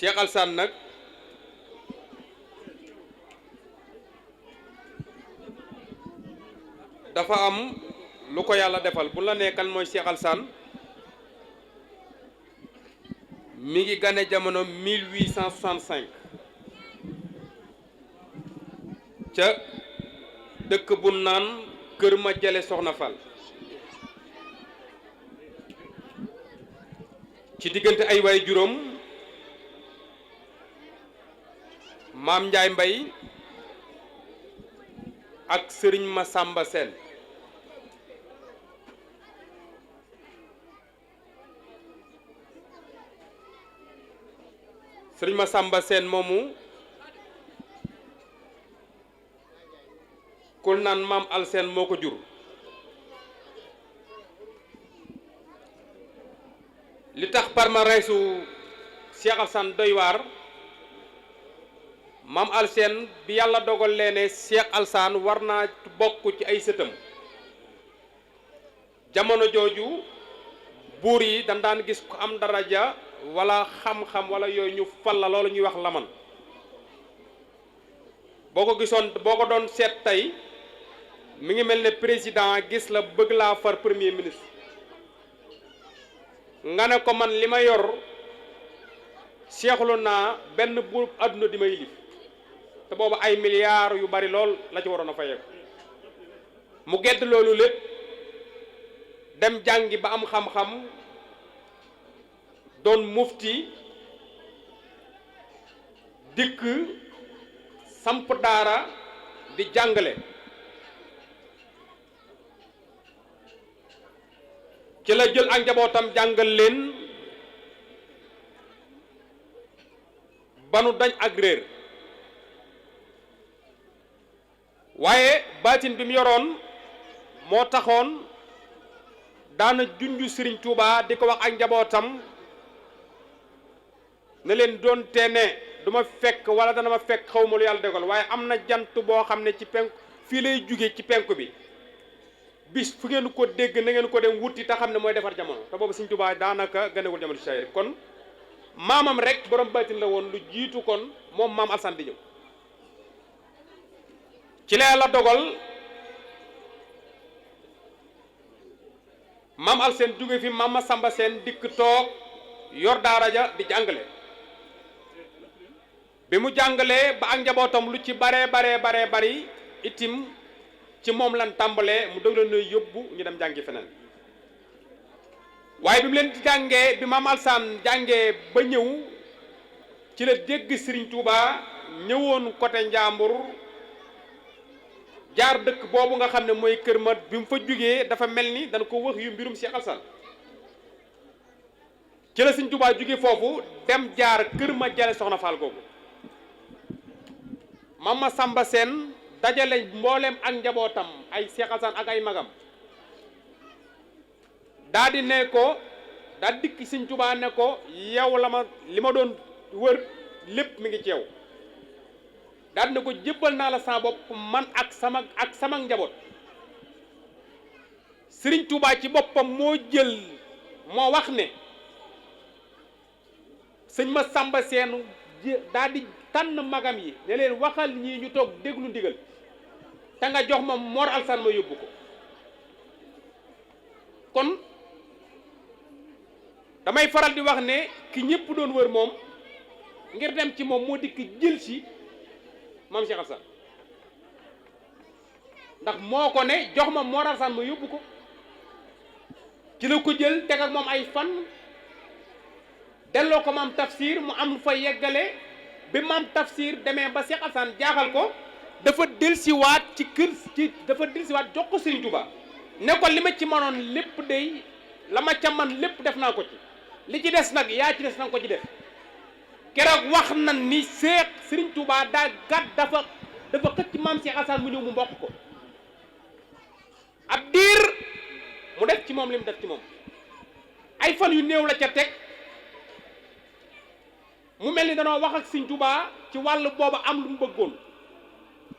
Cheikh Alassane nag dafa am lu ko yàlla defal bu la nee kan mooy Cheikh Alassane mi ngi gane jamono 1865 ca dëkk bu naan Kër Ma Jale Soxna Fall ci diggante ay waay juróom Maam Njaay Mbay ak Sëriñ Masamba Seen Sëriñ Masamba Seen moomu kul naan Maam Al Seen moo ko jur li tax palmarèsu Cheikh Alassane doy waar Maam Al Seen bi yàlla dogal leene Cheikh Alassane war naa bokk ci ay sëtam jamono jooju buur yi dañ daan gis ko am daraja wala xam-xam wala yooyu ñu fal la loolu ñuy wax laman boo ko gisoon boo ko doon seet tey mi ngi mel ne président gis la bëgg laa far premier ministre nga ne ko man li ma yor seexlu naa benn buur àdduna di ma yilif te boobu ay milliards yu bari lool la ci waroon a fayeeku mu gedd loolu lépp dem jàngi ba am xam-xam doon mufti dikk samp daara di jàngale ci la jël ak njabootam jàngal leen banu dañ ak réer waaye baatin bi mu yoroon moo taxoon daana junju Sëriñ Tuubaa di ko wax ak njabootam ne leen doon te ne du ma fekk wala dana ma fekk xaw ma lu yàlla dogal waaye am na jant boo xam ne ci penku fii lay jóge ci penku bi bis fu ngeen ko dégg na ngeen ko dem wuti te xam ne mooy defar jamono te boobu Sëriñ Tuubaa daanaka ganewul jamono ci say kon maamam rek borom baatin la woon lu jiitu kon moom Maam Alassane di ñëw ci la yàlla dogal Maam Al Seen jóge fi Maam Masamba Seen dikk toog yor daara ja di jàngale bi mu jàngalee ba ak njabootam lu ci baree bari itim ci moom lan tàmbalee mu dog leen yóbbu ñu dem jàngi feneen waaye bi mu leen di jàngee bi Maam Alassane jàngee ba ñëw ci la dégg Sëriñ Tuubaa ñëwoon côté Njàmbur jaar dëkk boobu nga xam ne mooy Kër Ma bi mu fa jógee dafa mel ni dana ko wax yu mbirum Cheikh Alassane ci la Sëriñ Tuubaa jóge foofu dem jaar Kër Ma Jale Soxna Fall googu Maam Masamba Seen dajale mbooleem ak njabootam ay Cheikh Alassane ak ay magam daa di ne ko daa dikk Sëriñ Tuubaa ne ko yow li ma doon wër lépp mi ngi ci yow daa di ne ko jébbal naa la sama bopp man ak sama njaboot Sëriñ Tuubaa ci boppam moo jël moo wax ne Sëñ Masamba Seen daa di tànn magam yi ne leen waxal ñii ñu toog déglu ndigal te nga jox ma Mor Alassane ma yóbbu ko kon damay faral di wax ne ki ñëpp doon wër moom ngir dem ci moom moo dikk jël si Maam Cheikh Alassane ndax moo ko ne jox ma Mor Alassane ma yóbbu ko ci la ko jël teg ak moom ay fan delloo ko maam Tafsir mu am fa yeggale bi maam Tafsir demee ba Cheikh Alassane jaaxal ko dafa delsiwaat ci kër ci dafa delsiwaat jox ko Serigne Touba ne ko li ma ci mënoon lépp day la ma ca man lépp def naa ko ci li ci des nag yaa ci des na nga ko ci def keroog wax na ni Serigne Touba daa gàtt dafa xëcc maam Cheikh Alassane mu ñëw mu mbokk ko ab diir mu def ci moom li mu def ci moom ay fan yu néew la ca teg mu mel ni danoo wax ak Serigne Touba ci wàllu booba am lu mu bëggoon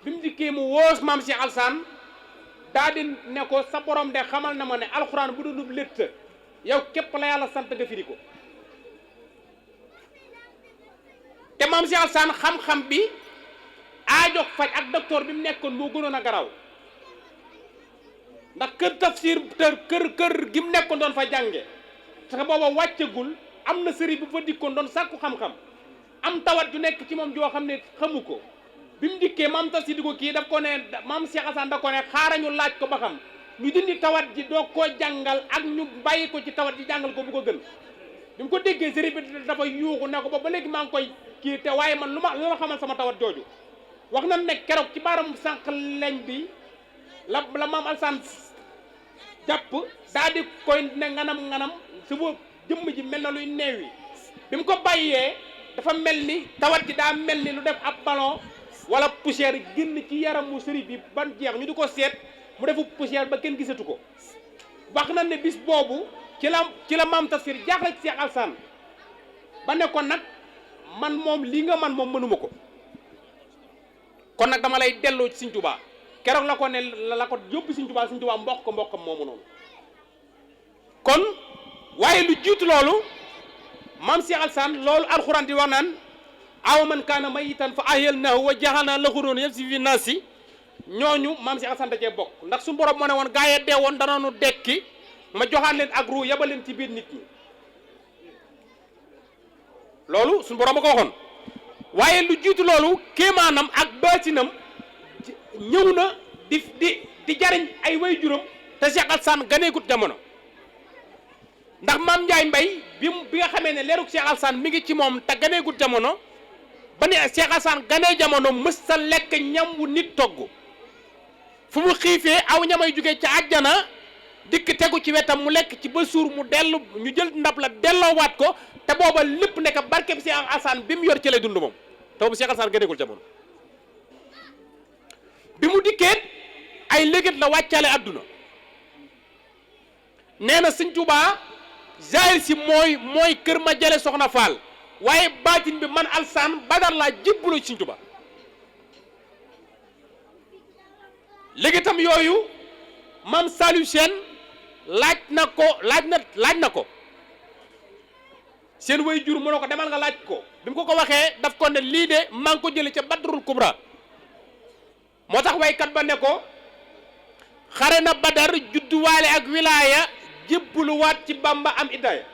bi mu dikkee mu woos maam Cheikh Alassane daa di ne ko sa borom de xamal na ma ne alxuraan bu doonub létt yow képp la yàlla sant nga firi ko te maam Cheikh Alassane xam-xam bi aajo faj ak docteur bi mu nekkoon moo gënoon a garaw ndax kër Tafsir kër gi mu nekkoon doon fa jànge parce que booba wàccagul am na sëriñ bu fa dikkoon doon sàkku xam-xam am tawat ju nekk ci moom joo xam ne xamu ko bi mu dikkee maam Tafsir di ko kii daf ko ne maam Cheikh Alassane da ko ne xaarañu laaj ko ba xam ñu dindi tawat ji doo koo jàngal ak ñu bàyyi ko ci tawat ji jàngal ko bu ko gën bi mu ko déggee sëriñ bi dafa yuuxu ne ko ba léegi maa ngi koy kii te waaye man lu ma xamal sama tawat jooju wax na ne keroog ci baaram sànq leñ bi la maam Alassane jàpp daal di koy ne nganam su ba jëmm ji mel na luy neewi bi mu ko bàyyee dafa mel ni tawat ji daa mel ni lu def ab ballon wala poussière génn ci yaramu sëriñ bi ban jeex ñu di ko seet mu defu poussière ba kenn gisatu ko wax na ne bis boobu ci la maam Tafsir jaaxle ci Cheikh Alassane ba ne ko nag man moom lii nga man moom mënuma ko kon nag dama lay delloo ci Serigne Touba keroog la ko ne la ko yóbbu Serigne Touba mbokkam moomu noonu kon waaye lu jiitu loolu maam Cheikh Alassane loolu alxuraan di wax naan aw man kaana mayitan fa ahyaynahu wa ja'alna lahu nuuran yamshi fi naasi ñooñu maam Cheikh Alassane da cee bokk ndax su borom moo ne woon gaa yi dee woon danoonu dekki ma joxaan leen ak ruu yabal leen ci biir nit ñi loolu suñu borom a ko waxoon waaye lu jiitu loolu kéemaanam ak baatinam ñëw na di jariñ ay way juróom te Cheikh Alassane ganeegut jamono ndax maam Ndiaye Mbaye bi nga xamee ne leerug Cheikh Alassane mi ngi ci moom te ganeegut jamono ba ne Cheikh Alassane ganee jamono mës sa lekk ñam wu nit togg fu mu xiifee aw ñamay jóge ca àjjana dikk tegu ci wetam mu lekk ci ba suur mu dellu ñu jël ndab la delloowaat ko te booba lépp nekk barke bi Cheikh Alassane bi mu yor ci lay dund moom te boobu Cheikh Alassane ganeegul jamono bi mu dikkee ay léget la wàccaale àdduna nee na Sëñ Tuubaa zahir si mooy kër ma jële soxna Faal waaye baatin bi man Alassane Badar laa jébbaloo ci Sëñ Tuubaa léegi tam yooyu maam Saliou Sène laaj na ko seen way jur mu ne ko demal nga laaj ko bi mu ko waxee daf ko ne lii de maa ngi ko jële ca Badrul Kubra moo tax waykat ba ne ko xare na Badar judduwaale ak wilaaya jébbaluwaat ci Bamba am idaaya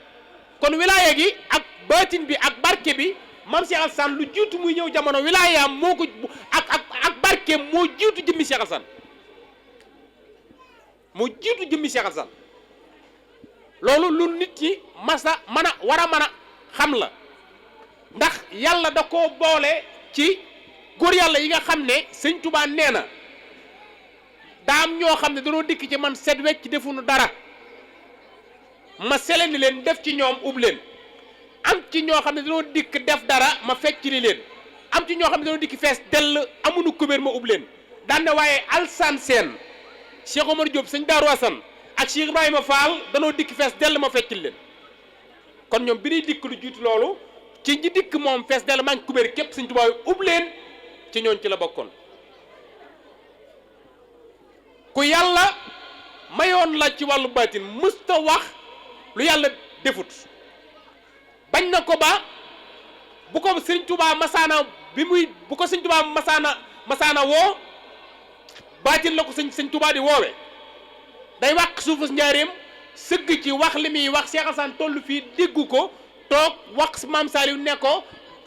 kon wilaaya gi ak baatin bi ak barke bi maam Cheikh Alassane lu jiitu muy ñëw jamono wilaayaam moo ko ak barke moo jiitu jëmmi Cheikh Alassane moo jiitu jëmmi Cheikh Alassane loolu lu nit ñi war a mën a xam la ndax yàlla da koo boole ci góor yàlla yi nga xam ne Sëñ Tuubaa nee na daa am ñoo xam ne dañoo dikk ci man set wecc defuñu dara ma seleni leen def ci ñoom ub leen am ci ñoo xam ne dañoo dikk def dara ma fecc li leen am ci ñoo xam ne dañoo dikk fees dell amuñu kubéer ma ub leen daan ne waaye Alassane Sène Cheikh Omar Diop Sëñ Daaru Asan ak Cheikh Ibrahima Fall danoo dikk fees dell ma feccil leen kon ñoom bi ñuy dikk lu jiitu loolu ci ñi dikk moom fees dell maa ngi kubéer képp Sëñ Tuubaa ub leen ci ñooñ ci la bokkoon ku yàlla mayoon la ci wàllu baatin mësta wax lu yàlla defut bañ na ko ba bu ko Sëñ Tuubaa masaana bu ko Sëñ Tuubaa masaana woo baatin la ko Sëñ Tuubaa di woowe day wàq suufus njaareem sëgg ci wax li muy wax Cheikh Alassane toll fii déggu ko toog wax maam Saliou ne ko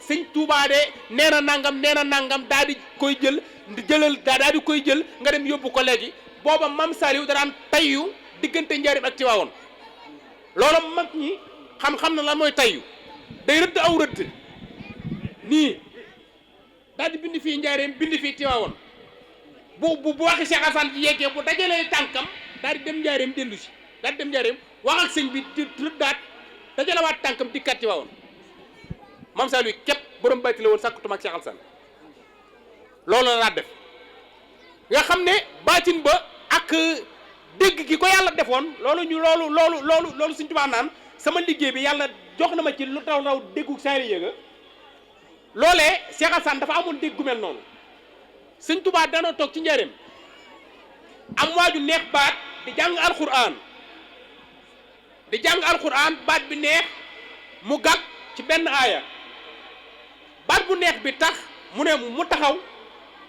Sëñ Tuubaa de nee na nangam daal di koy jël jëlal daal di koy jël nga dem yóbbu ko léegi booba Maam Saliou daraan tayyu diggante Njaaréem ak Tiwaawoon loolu mag ñi xam na lan mooy tayyu day rëdd aw rëdd nii daal di bind fii Njaaréem bind fii Tiwaawoon bu waxi Cheikh Alassane ji yeggee bu dajalee tànkam daal di dem Njaaréem dellu si daal di dem Njaaréem wax ak sëñ bi di rëddaat dajalewaat tànkam dikkaat Tiwaawoon Maam Saliou képp borom bayti la woon sàkkutuma ak Cheikh Alassane loolu la def nga xam ne baatin ba ak dégg gi ko yàlla defoon loolu Sëñ Tuubaa naan sama liggéey bi yàlla jox na ma ci lu taw raw déggu saari yëga loolee Cheikh Alassane dafa amoon dégg gu mel noonu Sëñ Tuubaa dana toog ci Njaaréem am waaju neex baat di jàng alxuraan baat bi neex mu gàgg ci benn aaya baat bu neex bi tax mu ne mu taxaw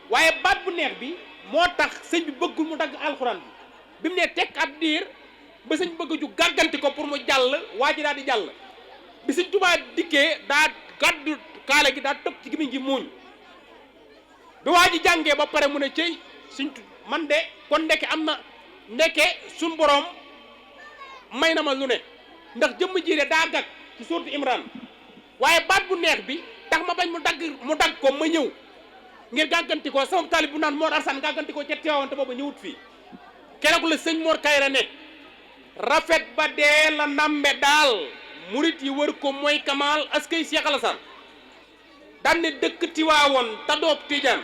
waaye baat bu neex bi moo tax sëñ bi bëggul mu dagg alxuraan bi mu ne tekk ab diir ba sëñ bëgg ju gàgganti ko pour mu jàll waa ji daal di jàll bi Sëñ Tuubaa dikkee daa gàddu kaala gi daa toog ci gémmiñ gi muuñ bi waa ji jàngee ba pare mu ne cëy suñ man de kon ndeke suñ boroom may na ma lu ne ndax jëmm ji de daa gàgg ci suuratu Imran waaye baat bu neex bi tax ma bañ mu dagg ko ma ñëw ngir gàgganti ko sama taalib bu naan Mor Arsane gàgganti ko ca Tiwaawan te booba ñëwut fii keroog la sëñ Mor Kayra ne rafet ba dee la ndambe daal murit yi wër ko mooy Kamal askay Cheikh Alassane daan ne dëkk Tiwaawan ta doob Tijaan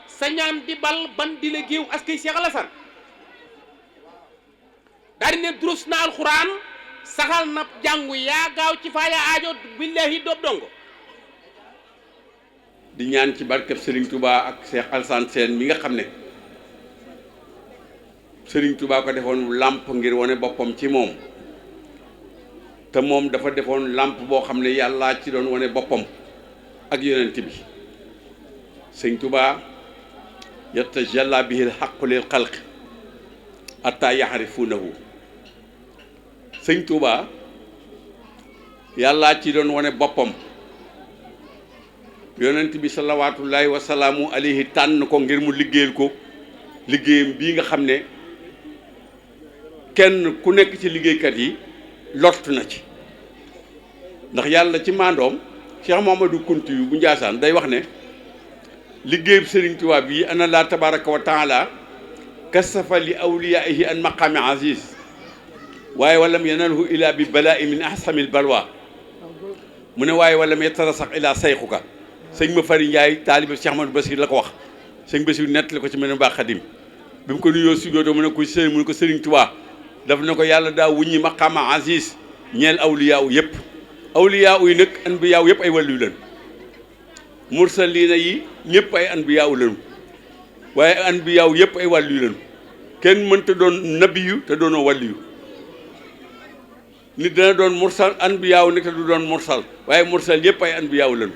sa ñaan di bal ban di la géew askay Cheikh Alassane daal di ne durus na alxuraan saxal na jàngu yaa gaaw ci faaya aajo billahi doob dongo di ñaan ci barkeb Serigne Touba ak Cheikh Alassane Sène mi nga xam ne Serigne Touba ko defoon làmp ngir wane boppam ci moom te moom dafa defoon làmp boo xam ne yàllaa ci doon wane boppam ak yonent bi Serigne Touba yatajalla bihi al-haqqu lil xalq hatta yaxrifunahu Serigne Touba yàllaa ci doon wane boppam yonent bi salawaatullaahi wa salaamu alayhi tànn ko ngir mu liggéeyal ko liggéeyam bii nga xam ne kenn ku nekk ci liggéeykat yi lott na ci ndax yàlla ci maandoom Cheikh Mouhamadou Kounti yu bu Njaasaan day wax ne liggéeyub Sëriñ Tuubaa bii ana laa tabaraka wa taala kasafa li awliyaihi an maqaami aziz waaye walam yanalhu ila bi balaa'i min ahsamil balwa mu ne waaye walam yatarasax ila sayxuka sëñ ma fari Ndiaye taalibe Cheikh Ahmadou Bassir la ko wax sëñ Bassir nettali ko ci mel ne baax Xadim bi mu ko nuyoo studio mu ne ko sëriñ mu ne ko Sëriñ Tuubaa daf na ko yàlla daa wuññi maqaama aziz ñeel awliyaaw yëpp awliyaaw yi nag anbiyaaw yëpp ay wàllu leen mursaliina yi ñëpp ay anbiyaaw leen waaye anbiyaaw yëpp ay wàllu leen kenn mënta doon nabiyu te doonoo wàlliyu nit dana doon mursal anbiyaaw nag te du doon mursal waaye mursal yëpp ay anbiyaaw leen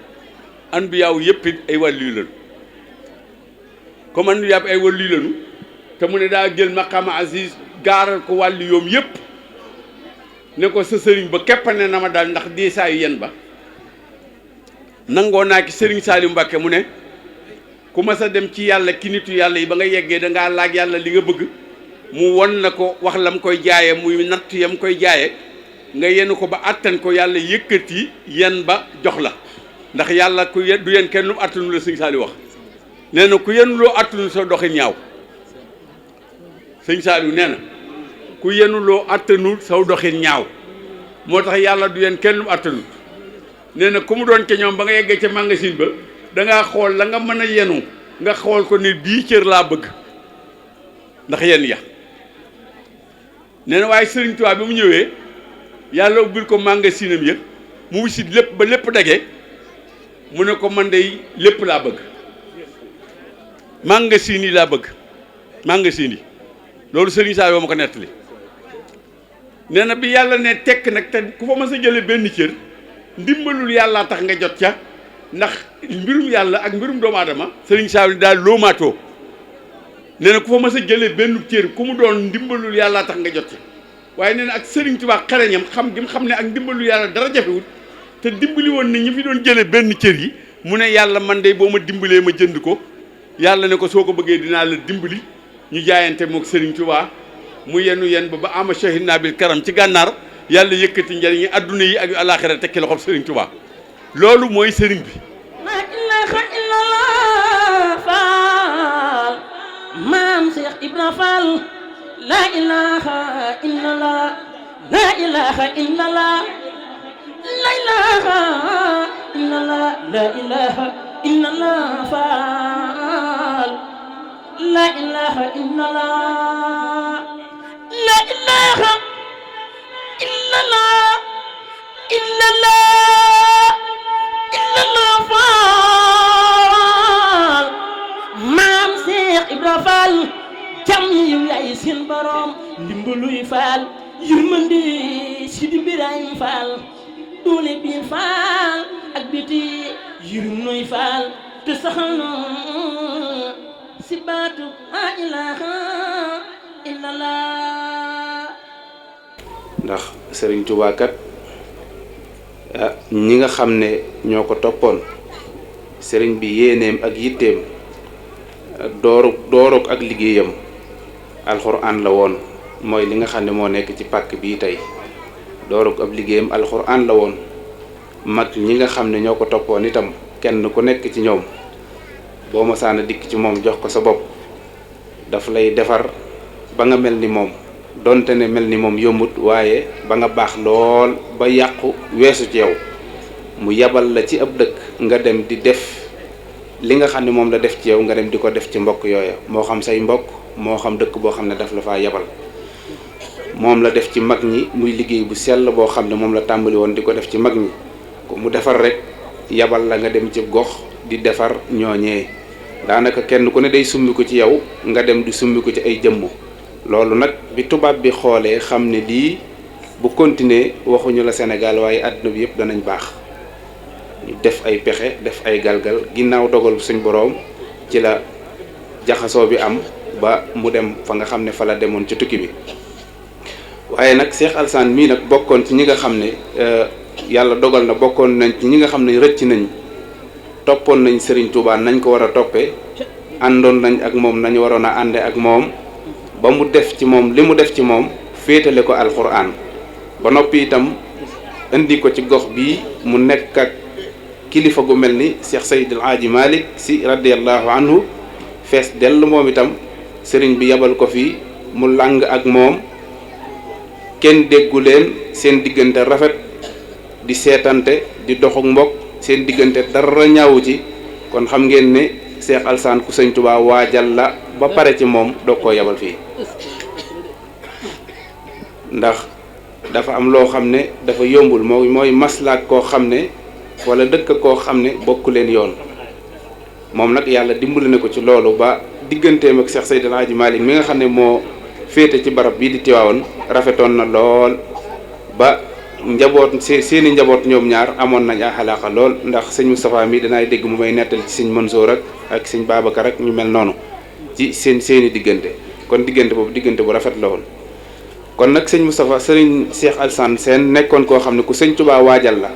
anbiyaaw yëpp it ay wàllu leen comme anbiyaaw ay wàllu leen te mu ne daa jël maqaama aziz gaaral ko wàllu yoom yëpp ne ko sa sëriñ ba képp ne na ma daal ndax diisaayu yen ba nangoo naa ki sëriñ Saliou Mbacke mu ne ku mas a dem ci yàlla ki nitu yàlla yi ba nga yeggee da ngaa laaj yàlla li nga bëgg mu won na ko wax lam koy jaaye muy natt yam koy jaaye nga yenn ko ba attan ko yàlla yëkkati yen ba jox la ndax yàlla ku du yen kenn lu mu attanu la sëñ Saliou wax nee na ku yenn loo attanu sa doxin ñaaw sëñ Saliou nee na ku yenu loo attanul saw doxin ñaaw moo tax yàlla du yen kenn lu mu attanul nee na ku mu doon ca ñoom ba nga yeggee ca magasin ba dangaa xool la nga mën a yenu nga xool ko ne bii cër laa bëgg ndax yen ya nee na waaye Sëriñ Tuubaa bi mu ñëwee yàlla ubbil ko magasinam yëpp mu wisit lépp ba lépp dage mu ne ko man de lépp laa bëgg magasin yi laa bëgg magasin yi loolu Sëriñ Saliou ma ko nettali nee na bi yàlla ne tekk nag te ku fa mas a jële benn cër ndimbalul yàllaa tax nga jot ca ndax mbirum yàlla ak mbirum doomu aadama Sëriñ Saliou daal loomaatoo nee na ku fa mas a jële benn cër ku mu doon ndimbalul yàllaa tax nga jot ca waaye nee na ak Sëriñ Tuubaa xereñam xam gi mu xam ne ak ndimbalul yàlla dara jafewut te dimbali woon ne ñi fi doon jële benn cër yi mu ne yàlla man de boo ma dimbalee ma jënd ko yàlla ne ko soo ko bëggee dinaa la dimbali ñu jaayante mook Serigne Touba mu yenu yen ba ama shahid nabil karam ci gànnaar yàlla yëkkati njëriñi adduna yi ak yu àllaaxira tekki loxob Serigne Touba loolu mooy Serigne bi. la ilaha illallah Fall maam Cheikh Ibra Fall la ilaha illallah la ilaha illallah la ilaha illallah la ilaha illallah Fall la ilaha illallah la ilaha illallah illallah illallah Fall maam Cheikh Ibra Fall jàmm yu yaay seen borom ndimbaluy Fall yërmande Sidi Birahim Fall doole biir Fall ak biti yërëm nooy Fall te saxal noo si baatu la ilaha illallah. ndax Serigne Touba kat ñi nga xam ne ñoo ko toppoon Serigne bi yéeneem ak yitteem dooruk ak liggéeyam alxuraan la woon mooy li nga xam ne moo nekk ci pàkk bii tey dooruk ab liggéeyam alxuraan la woon mag ñi nga xam ne ñoo ko toppoon itam kenn ku nekk ci ñoom boo ma saana dikk ci moom jox ko sa bopp daf lay defar ba nga mel ni moom donte ne mel ni moom yombut waaye ba nga baax lool ba yàqu weesu ci yow mu yabal la ci ab dëkk nga dem di def li nga xam ne moom la def ci yow nga dem di ko def ci mbokk yooya moo xam say mbokk moo xam dëkk boo xam ne daf la faa yabal moom la def ci mag ñi muy liggéey bu sell boo xam ne moom la tàmbali woon di ko def ci mag ñi ko mu defar rek yabal la nga dem ci gox di defar ñooñee daanaka kenn ku ne day summi ko ci yow nga dem di summi ko ci ay jëmm loolu nag bi tubaab bi xoolee xam ne lii bu continuer waxuñu la Sénégal waaye àdduna bi yëpp danañ baax ñu def ay pexe def ay galgal ginnaaw dogal suñ boroom ci la jaxasoo bi am ba mu dem fa nga xam ne fa la demoon ci tukki bi waaye nag Cheikh Alassane mii nag bokkoon ci ñi nga xam ne yàlla dogal na bokkoon nañ ci ñi nga xam ne rëcc nañ toppoon nañ Serigne Touba nañ ko war a toppee àndoon nañ ak moom nañu waroon a ànde ak moom ba mu def ci moom li mu def ci moom féetale ko alxuraan ba noppi itam indi ko ci gox bii mu nekk ak kilifa gu mel ni Cheikh Seydil Hadji Malick Sy radiyallahu anhu fees dell moom itam sëriñ bi yabal ko fii mu làng ak moom kenn déggu leen seen diggante rafet di seetante di doxuk mbokk seen diggante dara ñaawu ci kon xam ngeen ne Cheikh Alassane ku Sëñ Tuubaa waajal la ba pare ci moom doog koo yabal fii ndax dafa am loo xam ne dafa yombul mooy maslaak koo xam ne wala dëkk koo xam ne bokku leen yoon moom nag yàlla dimbali na ko ci loolu ba digganteem ak Cheikh Seydil Hadji Malick mi nga xam ne moo féete ci barab bii di Tiwaawoon rafetoon na lool ba njaboot seeni njaboot ñoom ñaar amoon nañ a xalaaqa lool ndax sëñ Moustapha mi danaay dégg mu may nettali ci sëñ Mansour ak sëñ Babacar ak ñu mel noonu ci seeni diggante kon diggante boobu diggante bu rafet la woon kon nag sëñ Moustapha sëriñ Cheikh Alassane Sène nekkoon koo xam ne ku sëñ Touba waajal la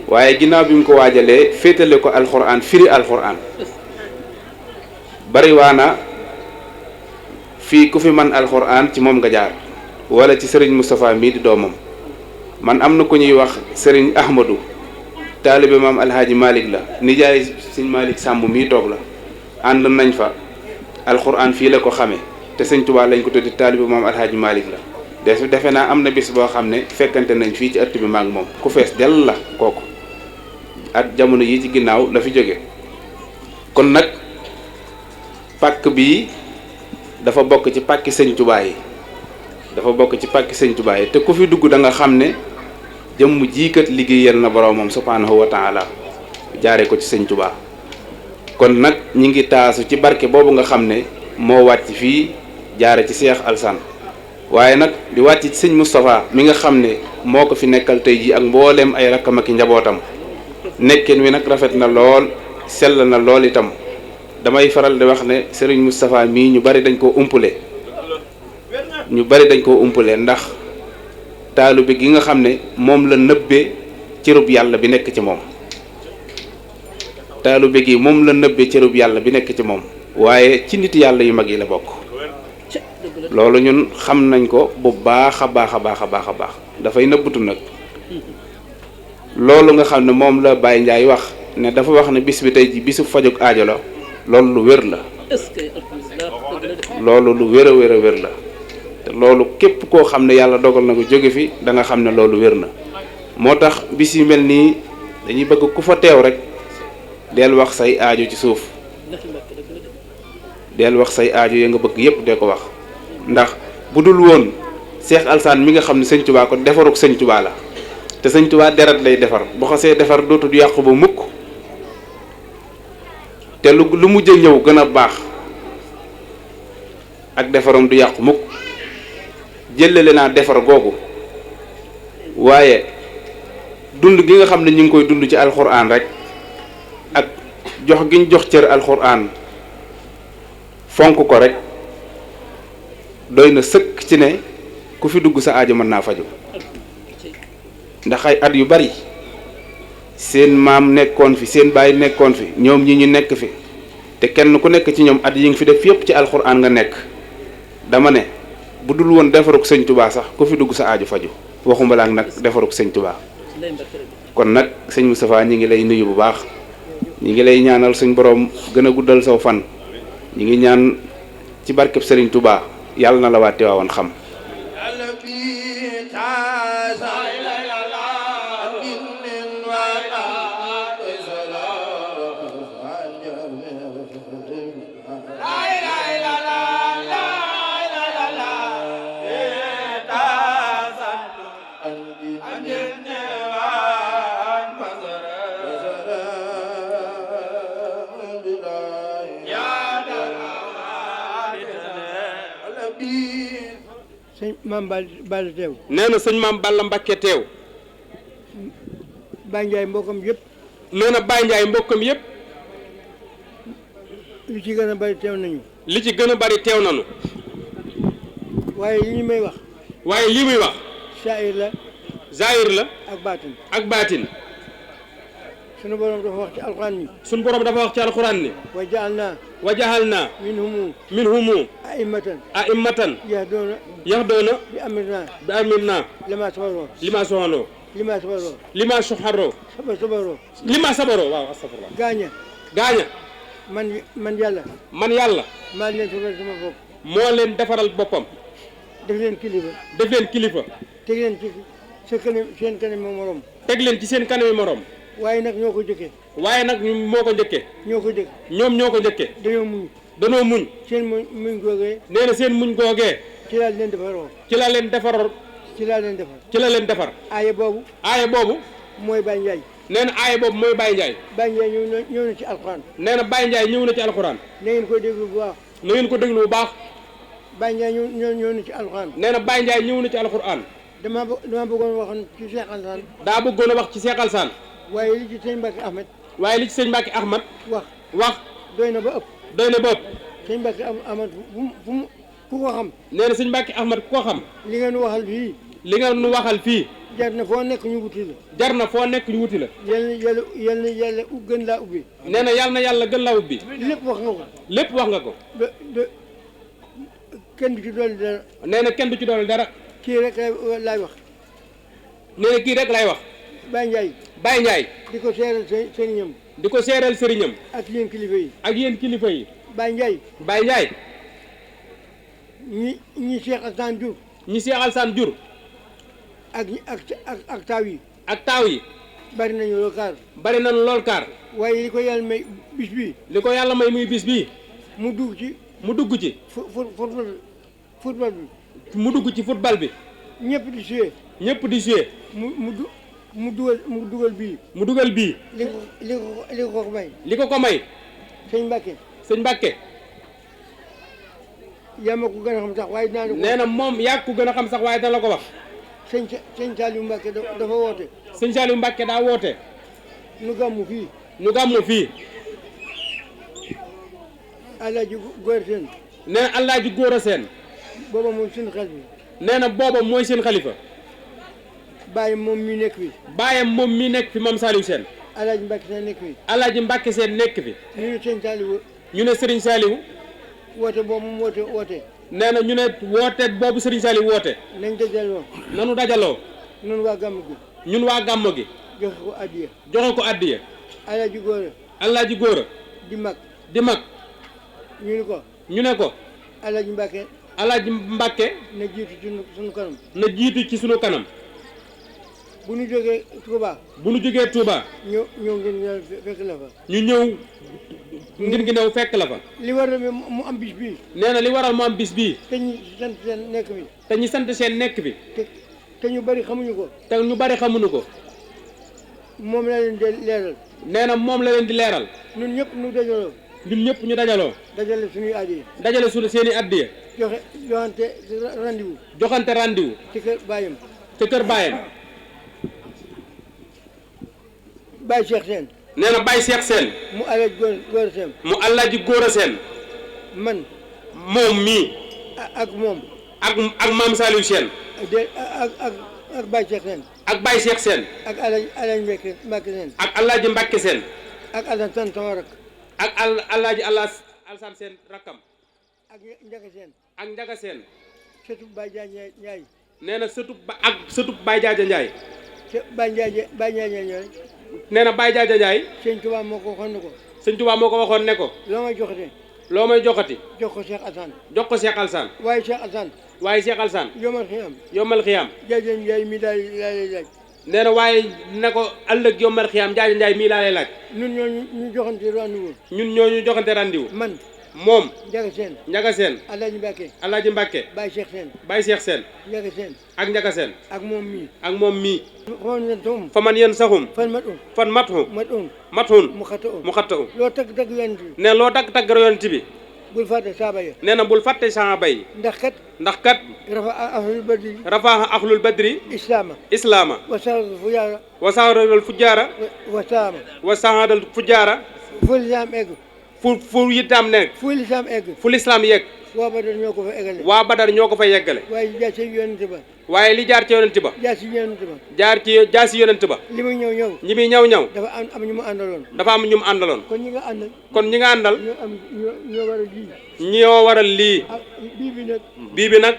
waaye ginnaaw bi mu ko waajalee féetale ko alxuraan firi alxuraan bariwaana fii ku fi man alxuraan ci moom nga jaar wala ci sëriñ Moustapha mii di doomam man am na ku ñuy wax sëriñ Ahmadou taalibe maam Alhaaji Malick la nijaay sëñ Malick Samb mii toog la ànd nañ fa alxuraan fii la ko xamee te sëñ Touba lañ ko tuddi taalibe maam Alhaaji Malick la defe naa am na bis boo xam ne fekkante nañ fii ci ëtt bi maag moom ku fees dell la kooku at jamono yi ci ginnaaw la fi jóge kon nag pàkk bii dafa bokk ci pàkki sëñ Touba yi dafa bokk ci pàkki sëñ Touba yi te ku fi dugg da nga xam ne jëmm jiikat liggéeyal na boroomam subhaanahu wa taala jaare ko ci sëñ Touba kon nag ñi ngi taasu ci barke boobu nga xam ne moo wàcc fii jaare ci Cheikh Alassane waaye nag di wàcc ci sëñ Moustapha mi nga xam ne moo ko fi nekkal tey jii ak mbooleem ay rakkam ak njabootam nekkeen wi nag rafet na lool sell na lool itam damay faral di wax ne sëriñ Moustapha mii ñu bari dañ koo umpule ndax taalibe gi nga xam ne moom la nëbbee cërub yàlla bi nekk ci moom taalibe gi moom la nëbbee cërub yàlla bi nekk ci moom waaye ci nit yàlla yu mag yi la bokk. loolu ñun xam nañ ko bu baax a baax a baax a baax a baax dafay nëbbatu nag. loolu nga xam ne moom la Baye Ndiaye wax ne dafa wax ne bis bi tey ji bisu fajug aajo la loolu lu wér la. loolu lu wér a wér a wér la te loolu képp koo xam ne yàlla dogal na ko jóge fi da nga xam ne loolu wér na. moo tax bis yu mel nii dañuy bëgg ku fa teew rek del wax say aajo ci suuf del wax say aajo ya nga bëgg yépp de ko wax ndax bu dul woon Seex Alsaan mi nga xam ne sëñ Tubaa ko defaruk sëñ Tubaa la te sëñ Tubaa deret lay defar bu xasee defar dootul yàqu ba mukk te lu mujj a ñëw gën a baax ak defaram du yàqu mukk jëlale naa defar googu waaye dund gi nga xam ne ñu ngi koy dund ci alxuraan rek ak jox giñ jox cër alxuraan fonk ko rek doy na sëkk ci ne ku fi dugg sa aajo mën naa faju ndax ay at yu bari seen maam nekkoon fi seen baay nekkoon fi ñoom ñi ñu nekk fi te kenn ku nekk ci ñoom at yi ngi fi def yépp ci alxuraan nga nekk dama ne bu dul woon defaruk sëñ Tubaa sax ku fi dugg sa aajo faju waxuma la nag defaruk sëñ Tubaa kon nag sëñ Moustapha ñi ngi lay nuyu bu baax ñi ngi lay ñaanal suñ borom gën a guddal saw fan ñi ngi ñaan ci barkeb Sëriñ Tubaa yàlla na la waa Tiwaawan xam sëñ maam Balla teew. nee na sëñ maam Balla Mbakke teew. Baye Ndiaye mbokkam yëpp. nee na Baye Ndiaye mbokkam yëpp. li ci gën a bari teew nañu. li ci gën a bari teew nañu. waaye li may wax. waaye lii muy wax. saayir la. zaahir la. ak baatin. ak baatin. sunu borom dafa wax ci alxuraan ni. sunu borom dafa wax ci alxuraan ni. wa ja'alnaa. wa jahalna minhumu a'immatan yahdoona bi amrinaa lima sabaroo lima sabaroo waaw astafurlah gaaña man yàlla maa leen defaral sama bopp moo leen defaral boppam def leen kilifa teg leen ci seen kanami morom teg leen ci seen kanami morom waaye nag ñoo ko jëkkee moo ko njëkkee ñoom ñoo ko njëkkee danoo muñ seen muñ googee nee na seen muñ googee ci laa leen defaroo ci la leen defar aaye boobu mooy Baye Ndiaye nee na aaye boobu mooy Baye Ndiaye Baye Ndiaye ñëw na ci alxuraan nee na Baye Ndiaye ñëw na ci alxuraan na ngeen ko déglu bu baax Baye Ndiaye ñëw na ci alxuraan nee na Baye Ndiaye ñëw na ci alxuraan dama bëggoon wax ci Cheikh Alsaan daa bëggoon a wax ci Cheikh Alsaan waaye li ci sëñ Mbacke Ahmed wax doy na ba ëpp sëñ Mbacke Ahmed ku ko xam nee na sëñ Mbacke Ahmed ku ko xam li nga nu waxal fii jar na foo nekk ñu wuti la yàlla gën laa ubbi nee na yàlla gën laa ubbi lépp wax nga ko kenn du ci dolli dara nee na kenn du ci dolli dara kii rek laay wax nee na kii rek lay wax Baye Ndiaye di ko seeral sëriñam ak yéen kilifa yi Baye Ndiaye ñi Cheikh Alsaan jur ak taaw yi bari nañu lool kaar waaye li ko yàlla may bis bii muy bis bii mu dugg ci football bi mu dugg ci football bi ñëpp di jouer mu dugal bii li ko may sëñ Mbacke yaa ma ko gën a xam sax waaye dinaa la ko nee na moom yaa ko gën a xam sax waaye dina la ko wax sëñ Saliou Mbacke dafa woote sëñ Saliou Mbacke daa woote nu gàmmu fii Alaaji Góora Seen nee na Alaaji Góora Seen booba mooy seen xalifa nee na booba mooy seen xalifa bàyyam moom mi nekk fi moom Saliou Seen Alaaji Mbacke Seen nekk fi ñu ne sëñ Saliou ñu ne Serigne Saliou woote boobu mu woote nee na ñu ne woote boobu Serigne Saliou woote nañ dajaloo nanu dajaloo ñun waa gàmm gi ñun waa gàmmo gi joxe ko addiya joxe ko addiya alaaji góora Alaaji Góora di mag ñu ne ko alaaji Mbàkke Alaaji Mbàkke na jiitu ci sunu kanam na jiitu ci sunu kanam bu ñu jógee Touba ñëw ngeen fekk la fa ñu ñëw ngir ngi new fekk la fa li waral mu am bis bii nee na li waral mu am bis bii te ñu sant seen nekk bi te ñu sant seen nekk bi te ñu bari xamuñu ko te ñu bari xamuñu ko moom la leen di leeral nee na moom la leen di leeral ñun ñëpp ñu dajaloo ñun ñëpp ñu dajaloo dajale suñuy addiya dajale suñu seen i addiya joxante rendez-vous joxante rendez-vous ci kër baayam ci kër baayam Baye Cheikh Sène nee na Baye Cheikh Sène mu Alaaji Góora Sène mu Alaaji Góora Sène man moom mii ak moom ak Maam Saliou Sène ak Baye Cheikh Sène ak Baye Cheikh Sène ak Alaaji Mbàkke Sène ak Alaaji Mbàkke Sène ak Alassane Sène sama rak ak Alaaji Alassane Sène rakkam ak Njaga Sène ak Njaga Sène sëtub Baye Jaaja Njaay nee na sëtub Baye Jaaja Njaay Baye Jaaja Njaay nee na Baye Jaaja Njaay Sëñ Tuubaa moo ko waxoon ne ko Sëñ Tuubaa moo ko waxoon ne ko loo may joxati jox ko Cheikh Alassane waaye Cheikh Alassane yomal xiyam Jaaja Njaay mi daal lay laaj nee na waaye ne ko ëllëg yomal xiyam Jaaja Njaay mii laa lay laaj ñun ñu joxante rendez-vous man moom Njaga Sène Alaaji Mbàkke Baye Cheikh Sène Njaga Sène ak moom mii fa man yéen saxum fan matxu matxun mu xatta u loo tagg yonent bi ne loo tagg yonent bi bul fàtte saaba ya nee na bul fàtte saaba yi ndax kat rafa ahlul badri islaama wa sahaadal fujjaara fu lislaam egg fu yittaam nekk fu lislaam yegg waa Badar ñoo ko fa eggale waa Badar ñoo ko fa yeggale waaye li jaar ci yonent ba jaar ci yonent ba li muy ñëw ñi muy ñëw dafa am ñu mu àndaloon kon ñi nga àndal ñoo waral lii bii bi nag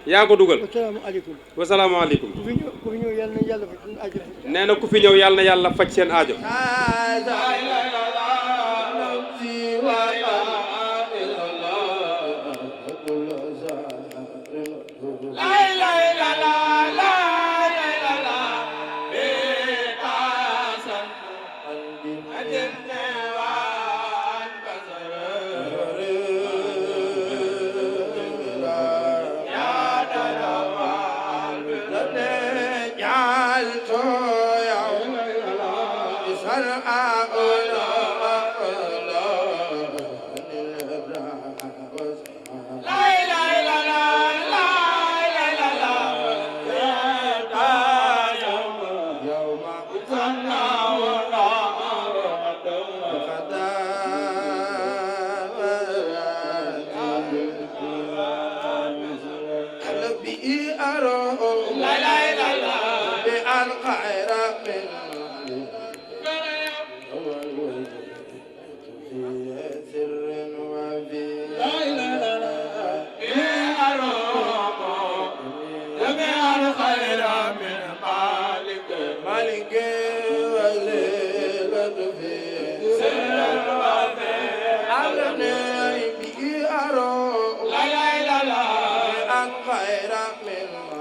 yaa ko dugal wasalaamaaleykum ku fi ñëw yàlla na yàlla faj seen aajo nee na ku fi ñëw yàlla na yàlla faj seen aajo خير من